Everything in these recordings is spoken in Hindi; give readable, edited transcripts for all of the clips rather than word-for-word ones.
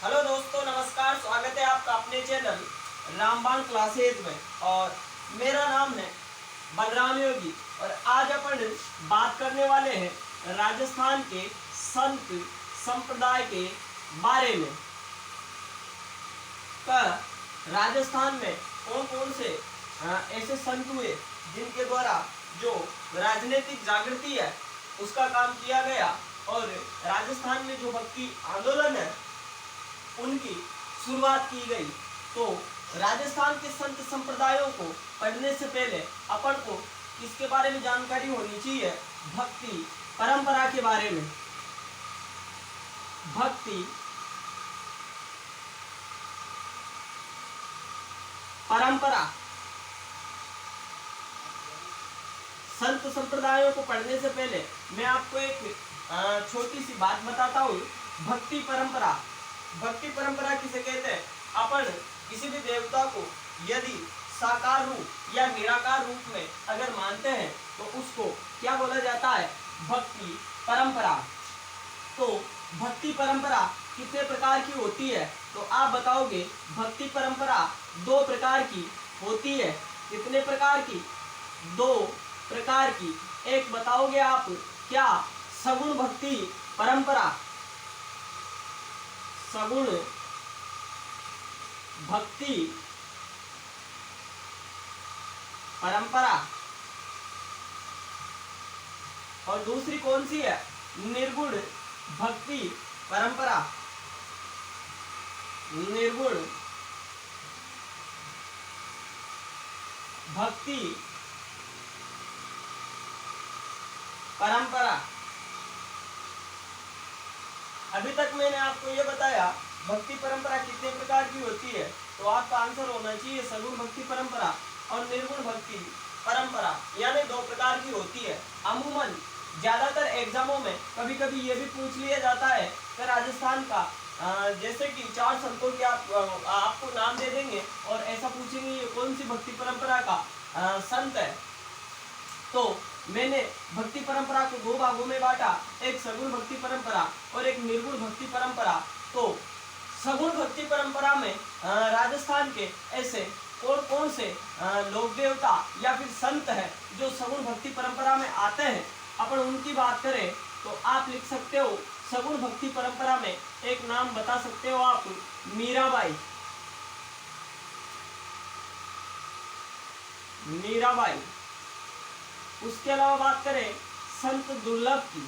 हेलो दोस्तों, नमस्कार। स्वागत है आपका अपने चैनल रामबाण क्लासेज में। और मेरा नाम है बलराम योगी। और आज अपन बात करने वाले हैं राजस्थान के संत संप्रदाय के बारे में। राजस्थान में कौन कौन से ऐसे संत हुए जिनके द्वारा जो राजनीतिक जागृति है उसका काम किया गया, और राजस्थान में जो भक्ति आंदोलन है उनकी शुरुआत की गई। तो राजस्थान के संत संप्रदायों को पढ़ने से पहले अपन को इसके बारे में जानकारी होनी चाहिए, भक्ति परंपरा के बारे में। भक्ति परंपरा संत संप्रदायों को पढ़ने से पहले मैं आपको एक छोटी सी बात बताता हूँ। भक्ति परंपरा, भक्ति परंपरा किसे कहते हैं? अपन किसी भी देवता को यदि साकार रूप या निराकार रूप में अगर मानते हैं तो उसको क्या बोला जाता है? भक्ति परंपरा। तो भक्ति परंपरा कितने प्रकार की होती है? तो आप बताओगे भक्ति परंपरा 2 प्रकार की होती है। कितने प्रकार की? 2 प्रकार की। एक बताओगे आप क्या? सगुण भक्ति परंपरा, सगुण भक्ति परंपरा। और दूसरी कौन सी है? निर्गुण भक्ति परंपरा। निर्गुण भक्ति परंपरा। अभी तक मैंने आपको यह बताया भक्ति परंपरा कितने प्रकार की होती है, तो आपका आंसर होना चाहिए सगुण भक्ति परंपरा और निर्गुण भक्ति परंपरा, यानी 2 प्रकार की होती है। अमूमन ज्यादातर एग्जामों में कभी कभी ये भी पूछ लिया जाता है कि राजस्थान का जैसे कि 4 संतों के आपको नाम दे देंगे और ऐसा पूछेंगे ये कौन सी भक्ति परंपरा का संत है। तो मैंने भक्ति परंपरा को 2 भागों में बांटा, एक सगुण भक्ति परंपरा और एक निर्गुण भक्ति परंपरा। तो सगुण भक्ति परंपरा में राजस्थान के ऐसे कौन कौन से लोक देवता या फिर संत हैं जो सगुण भक्ति परंपरा में आते हैं, अपन उनकी बात करें तो आप लिख सकते हो सगुण भक्ति परंपरा में एक नाम बता सकते हो आप, मीराबाई। मीराबाई। उसके अलावा बात करें संत दुर्लभ की,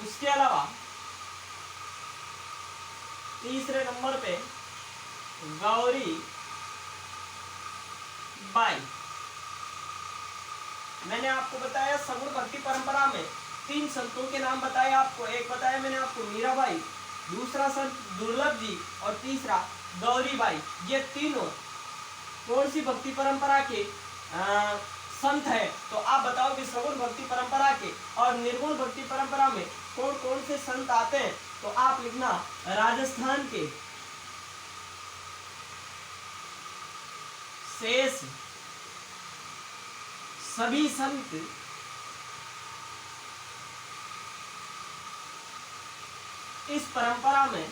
उसके अलावा तीसरे नंबर पे गौरी बाई। मैंने आपको बताया सगुण भक्ति परंपरा में 3 संतों के नाम बताए आपको। एक बताया मैंने आपको मीराबाई, दूसरा संत दुर्लभ जी और तीसरा गौरी बाई। ये तीनों कौन सी भक्ति परंपरा के संत है? तो आप बताओ कि सगुण भक्ति परंपरा के। और निर्गुण भक्ति परंपरा में कौन कौन से संत आते हैं? तो आप लिखना राजस्थान के शेष सभी संत इस परंपरा में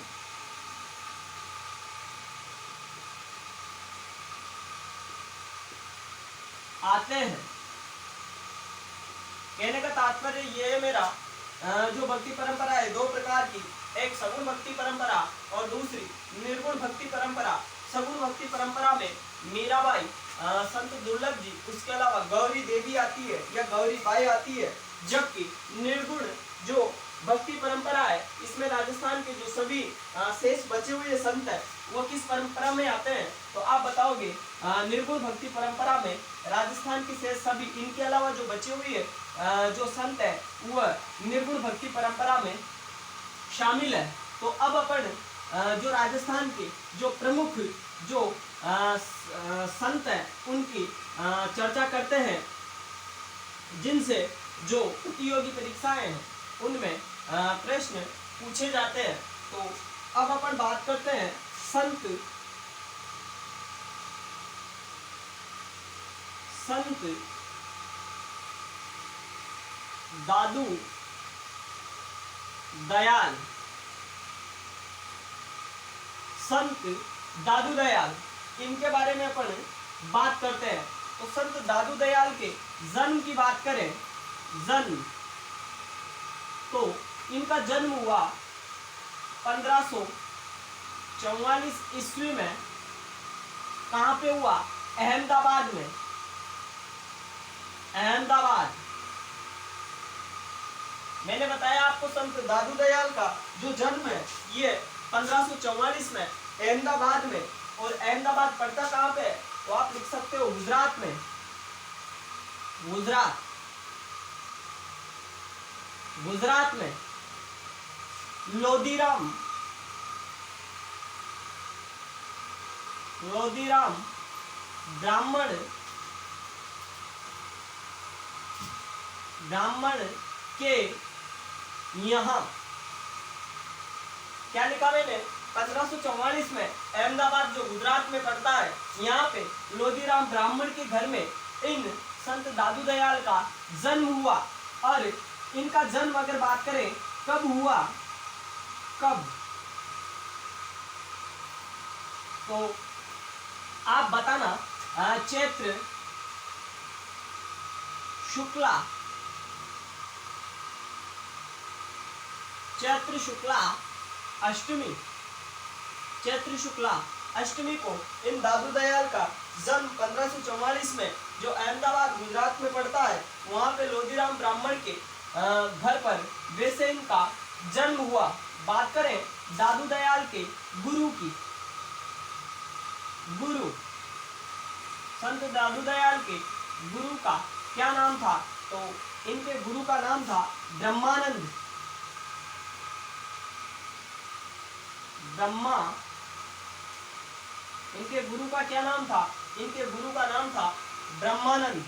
आते हैं। कहने का तात्पर्य ये है मेरा, जो भक्ति परंपरा है 2 प्रकार की, एक सगुण भक्ति परंपरा और दूसरी निर्गुण भक्ति परंपरा। सगुण भक्ति परंपरा में मीराबाई, संत दुर्लभ जी, उसके अलावा गौरी देवी आती है या गौरी बाई आती है। जबकि निर्गुण जो भक्ति परंपरा है इसमें राजस्थान के जो सभी शेष बचे हुए संत है वो किस परंपरा में आते हैं? तो आप बताओगे निर्गुण भक्ति परंपरा में राजस्थान के शेष सभी, इनके अलावा जो बचे हुए जो संत है वह निर्गुण भक्ति परंपरा में शामिल है। तो अब अपन जो राजस्थान के जो प्रमुख जो संत हैं उनकी चर्चा करते हैं, जिनसे जो प्रतियोगी परीक्षाएं हैं उनमें प्रश्न पूछे जाते हैं। तो अब अपन बात करते हैं संत दादू दयाल, संत दादू दयाल, इनके बारे में अपन बात करते हैं। तो संत दादू दयाल के जन्म की बात करें, जन्म, तो इनका जन्म हुआ 1544 ईस्वी में। कहां पे हुआ? अहमदाबाद में। अहमदाबाद। मैंने बताया आपको संत दादू दयाल का जो जन्म है ये 1544 में अहमदाबाद में। और अहमदाबाद पड़ता कहां पे? तो आप लिख सकते हो गुजरात में। गुजरात, गुजरात में। लोदीराम, लोदीराम ब्राह्मण, ब्राह्मण के यहां, क्या लिखा मैंने? 1544 में अहमदाबाद जो गुजरात में पड़ता है, यहाँ पे लोदीराम ब्राह्मण के घर में इन संत दादू दयाल का जन्म हुआ। और इनका जन्म अगर बात करें कब हुआ, कब, तो आप बताना। चैत्र शुक्ला, चैत्र शुक्ला अष्टमी, चैत्र शुक्ला अष्टमी को इन दादू दयाल का जन्म 1544 में जो अहमदाबाद गुजरात में पड़ता है वहां पे लोदीराम ब्राह्मण के घर पर वैसे इनका जन्म हुआ। बात करें दादू दयाल के गुरु की, गुरु, संत दादू दयाल के गुरु का क्या नाम था? तो इनके गुरु का नाम था ब्रह्मानंद, ब्रह्मा। इनके गुरु का क्या नाम था? इनके गुरु का नाम था ब्रह्मानंद।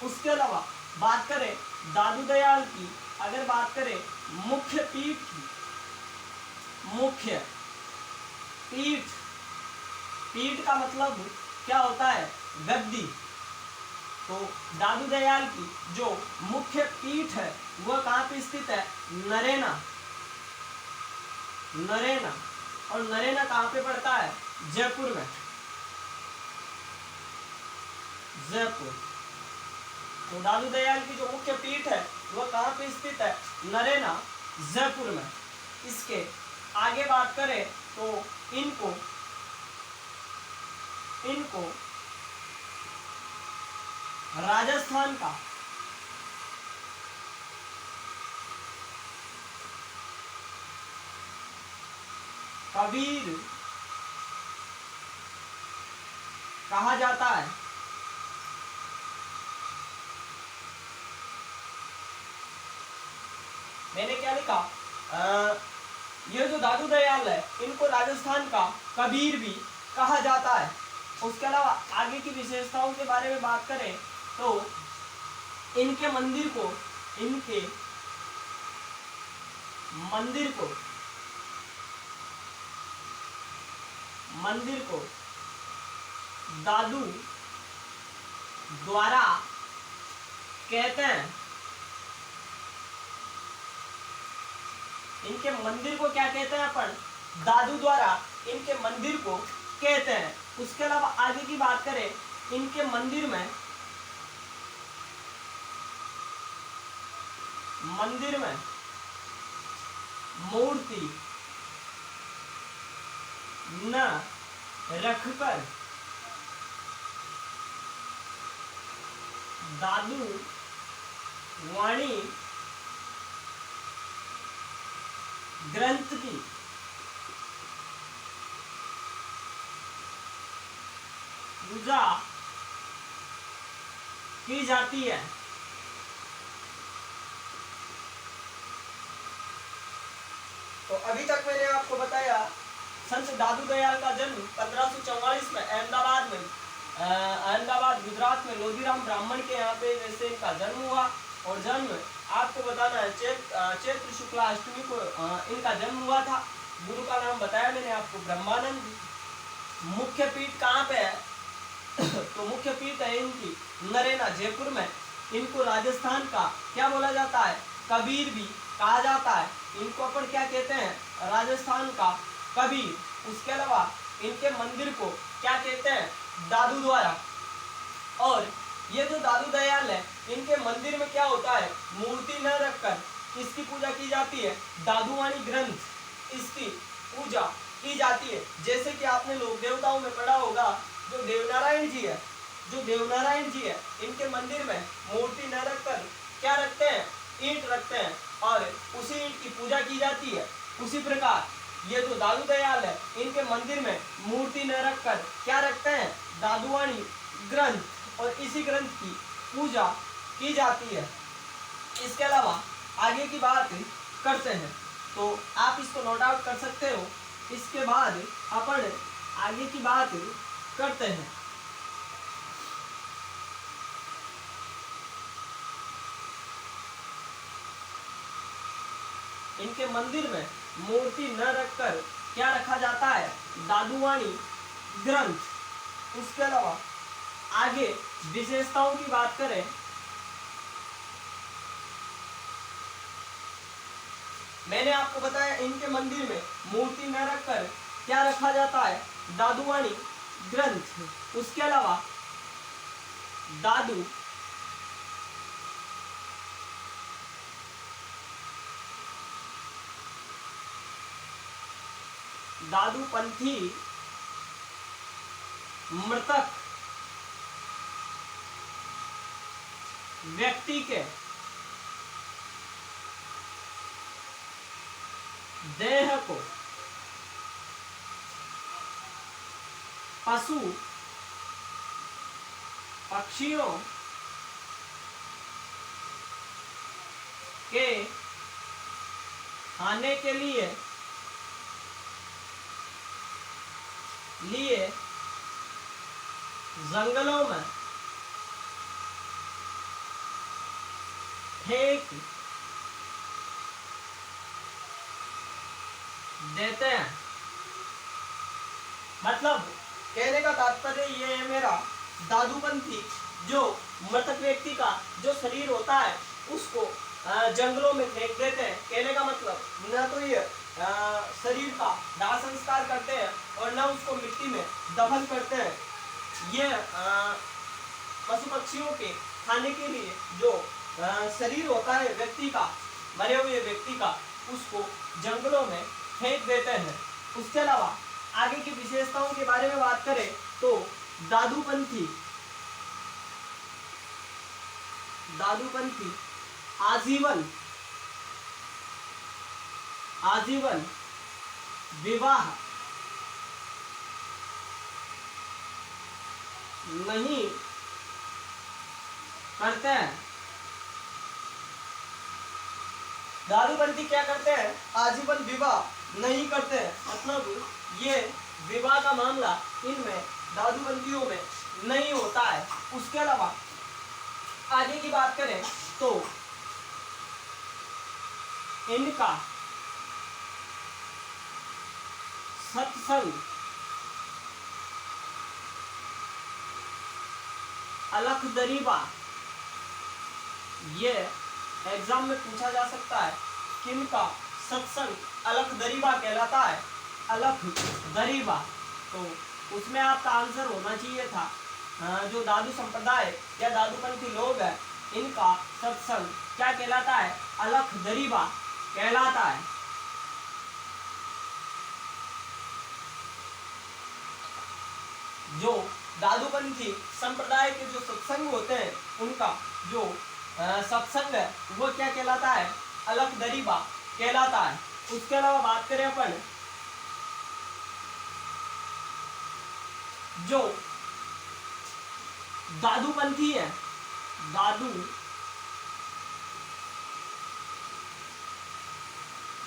उसके अलावा बात करें दादू दयाल की, अगर बात करें मुख्य पीठ की, मुख्य पीठ, पीठ का मतलब क्या होता है? गद्दी। तो दादू दयाल की जो मुख्य पीठ है वह कहां पे स्थित है? नरेना, नरेना। और नरेना कहां पे पड़ता है? जयपुर में, जयपुर। तो दादू दयाल की जो मुख्य पीठ है वह कहां पे स्थित है? नरेना, जयपुर में। इसके आगे बात करें तो इनको राजस्थान का कबीर कहा जाता है। मैंने क्या लिखा? ये जो दादू दयाल है इनको राजस्थान का कबीर भी कहा जाता है। उसके अलावा आगे की विशेषताओं के बारे में बात करें तो इनके मंदिर को, इनके मंदिर को, मंदिर को दादू द्वारा कहते हैं। इनके मंदिर को क्या कहते हैं अपन? दादू द्वारा इनके मंदिर को कहते हैं। उसके अलावा आगे की बात करें इनके मंदिर में, मंदिर में मूर्ति न रखकर दादू वाणी ग्रंथ की पूजा की जाती है। तो अभी तक मैंने आपको बताया संत दादू दयाल का जन्म 1544 में अहमदाबाद में, अहमदाबाद गुजरात में लोदीराम ब्राह्मण के यहाँ पे वैसे इनका जन्म हुआ। और जन्म आपको बताना है चैत्र शुक्ला अष्टमी को इनका जन्म हुआ था। गुरु का नाम बताया मैंने आपको ब्रह्मानंद। मुख्य पीठ कहाँ पे है? तो मुख्य पीठ है इनकी नरेना, जयपुर में। इनको राजस्थान का क्या बोला जाता है? कबीर भी कहा जाता है। इनको अपन क्या कहते हैं, राजस्थान का कबीर। उसके अलावा इनके मंदिर को क्या कहते हैं, दादू द्वारा। और ये जो दादू दयाल है, इनके मंदिर में क्या होता है, मूर्ति न रखकर किसकी पूजा की जाती है, दादूवाणी ग्रंथ, इसकी पूजा की जाती है। जैसे कि आपने लोक देवताओं में पढ़ा होगा, जो देवनारायण जी है, जो देवनारायण जी है, इनके मंदिर में मूर्ति न रखकर क्या रखते हैं, ईंट रखते हैं और उसी ईंट की पूजा की जाती है। उसी प्रकार ये जो दादू दयाल है, इनके मंदिर में मूर्ति न रखकर क्या रखते हैं, दादूवाणी ग्रंथ, और इसी ग्रंथ की पूजा की जाती है। इसके अलावा आगे की बात करते हैं, तो आप इसको नोट आउट कर सकते हो। इसके बाद अपन आगे की बात करते हैं। इनके मंदिर में मूर्ति न रखकर क्या रखा जाता है, दादूवाणी ग्रंथ। उसके अलावा आगे विशेषताओं की बात करें, मैंने आपको बताया इनके मंदिर में मूर्ति न रखकर क्या रखा जाता है, दादूवाणी ग्रंथ। उसके अलावा दादू दादूपंथी मृतक व्यक्ति के देह को पशु पक्षियों के खाने के लिए जंगलों में फेंक देते हैं। मतलब कहने का तात्पर्य ये है मेरा, दादूपंथी जो मृतक व्यक्ति का जो शरीर होता है उसको जंगलों में फेंक देते हैं। कहने का मतलब न तो ये शरीर का दाह संस्कार करते हैं और न उसको मिट्टी में दफन करते हैं। ये पशु पक्षियों के खाने के लिए जो शरीर होता है व्यक्ति का, मरे हुए व्यक्ति का, उसको जंगलों में फेंक देते हैं। उसके अलावा आगे की विशेषताओं के बारे में बात करें तो दादूपंथी आजीवन विवाह नहीं करते हैं। दादूपंथी क्या करते हैं, आजीवन विवाह नहीं करते हैं। मतलब ये विवाह का मामला इनमें दादूपंथियों में नहीं होता है। उसके अलावा आगे की बात करें तो इनका सत्संग अलख दरीबा, ये एग्जाम में पूछा जा सकता है, किनका सत्संग अलख दरीबा कहलाता है, अलख दरीबा। तो उसमें आपका आंसर होना चाहिए था जो दादू संप्रदाय या दादूपंथी लोग हैं, इनका सत्संग क्या कहलाता है, अलख दरीबा कहलाता है। जो दादूपंथी संप्रदाय के जो सत्संग होते हैं उनका जो सत्संग है वो क्या कहलाता है, अलख दरीबा कहलाता है। उसके अलावा बात करें अपन जो दादूपंथी है, दादू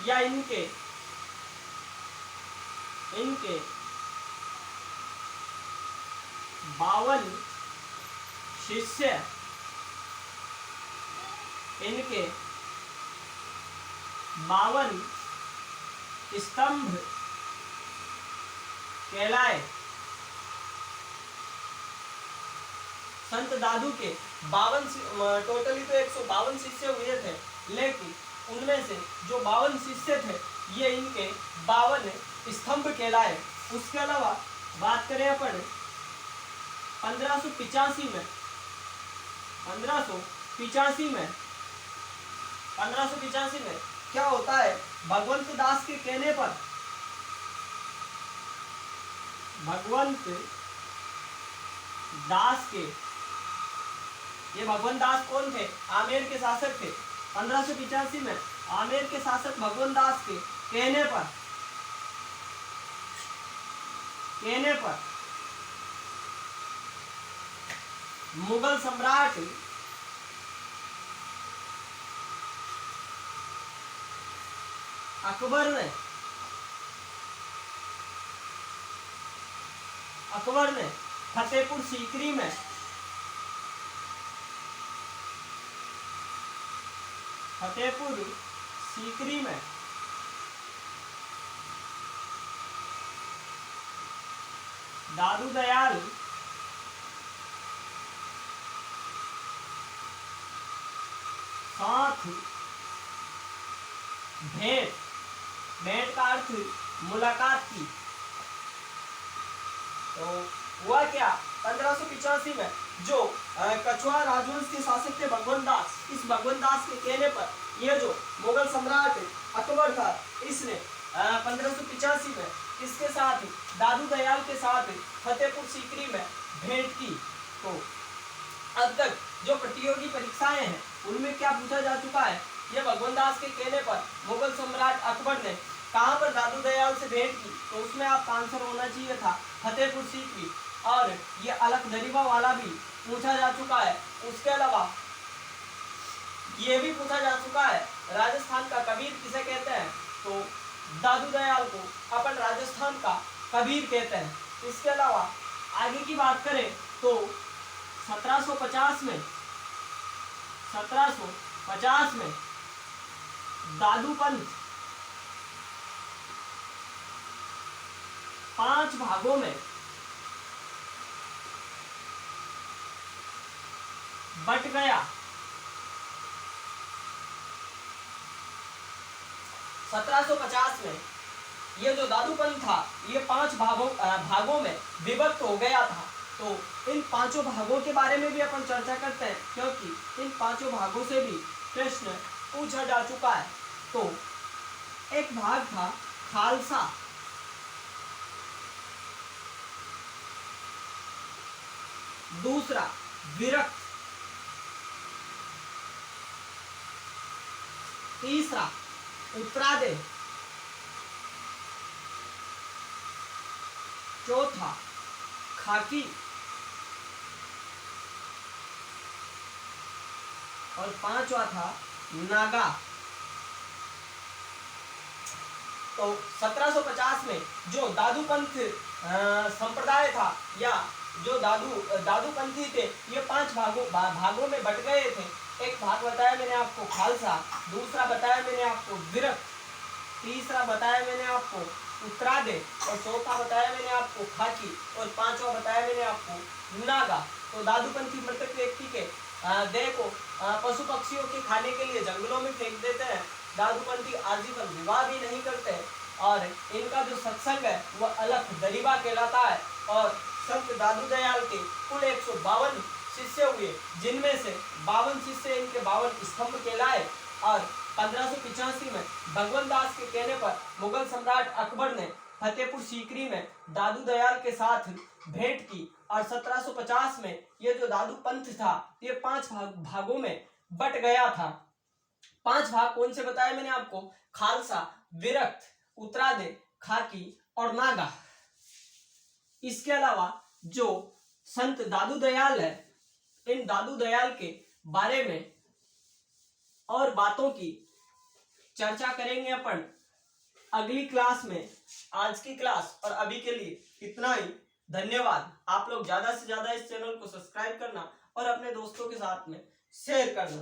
या इनके 52 शिष्य, इनके 52 स्तंभ कहलाए। संत दादू के 52 टोटली तो 152 शिष्य हुए थे, लेकिन उनमें से जो 52 शिष्य थे ये इनके 52 स्तंभ कहलाए। उसके अलावा बात करें अपन 1585 में 1585 में क्या होता है, भगवंत दास के कहने पर भगवंत दास के, ये भगवंत दास कौन थे, आमेर के शासक थे। 1585 में आमेर के शासक भगवंत दास के कहने पर मुगल सम्राट अकबर ने फतेहपुर सीकरी में दादू दयाल साथ भेंट का अर्थ मुलाकात की। तो हुआ क्या, 1585 में जो कछुआ राजवंश के शासक थे भगवंत दास, इस भगवंत दास के कहने पर यह जो मुगल सम्राट अकबर था, इसने 1585 में इसके साथ दादू दयाल के साथ फतेहपुर सीकरी में भेंट की। तो अब तक जो प्रतियोगी परीक्षाएं हैं उनमें क्या पूछा जा चुका है, यह भगवंत दास के कहने पर मुगल सम्राट अकबर ने कहां पर दादू दयाल से भेंट की, तो उसमें आपका आंसर होना चाहिए था फतेहपुर सीकरी। और ये अलख दरीबा वाला भी पूछा जा चुका है। उसके अलावा ये भी पूछा जा चुका है राजस्थान का कबीर किसे कहते हैं, तो दादू दयाल को अपन राजस्थान का कबीर कहते हैं। इसके अलावा आगे की बात करें तो 1750 में दादू पंथ 5 भागों में बट गया। 1750 में ये जो दादू पंथ था ये 5 भागों में विभक्त हो गया था। तो इन 5 भागों के बारे में भी अपन चर्चा करते हैं, क्योंकि इन 5 भागों से भी प्रश्न पूछा जा चुका है। तो एक भाग था खालसा, दूसरा विरक्त, तीसरा उत्तरादे, चौथा खाकी और 5वां था नागा। तो 1750 में जो दादू पंथ संप्रदाय था या जो दादूपंथी थे ये 5 भागों में बट गए थे। एक भाग बताया मैंने आपको खालसा, दूसरा बताया मैंने आपको विरक्त, तीसरा बताया मैंने आपको उत्तरादे और चौथा बताया मैंने आपको खाकी और 5वां बताया मैंने आपको नागा। तो दादूपंथी मृतक व्यक्ति के देह को पशु पक्षियों के खाने के लिए जंगलों में फेंक देते हैं। दादूपंथी आजीवन विवाह भी नहीं करते और इनका जो सत्संग है वह अलख दरीबा कहलाता है। और संत दादू दयाल के कुल 152 शिष्य हुए, जिनमें से 52 शिष्य इनके 52 स्तंभ कहलाए। और 1585 में भगवंत दास के कहने पर मुगल सम्राट अकबर ने फतेहपुर सीकरी में दादू दयाल के साथ भेंट की और 1750 में ये जो दादू पंथ था ये 5 भागों में बट गया था। 5 भाग कौन से बताए मैंने आपको, खालसा, विरक्त, उत्तरादे, खाकी और नागा। इसके अलावा जो संत दादू दयाल है, इन दादू दयाल के बारे में और बातों की चर्चा करेंगे अपन अगली क्लास में। आज की क्लास और अभी के लिए इतना ही। धन्यवाद। आप लोग ज्यादा से ज्यादा इस चैनल को सब्सक्राइब करना और अपने दोस्तों के साथ में शेयर करना।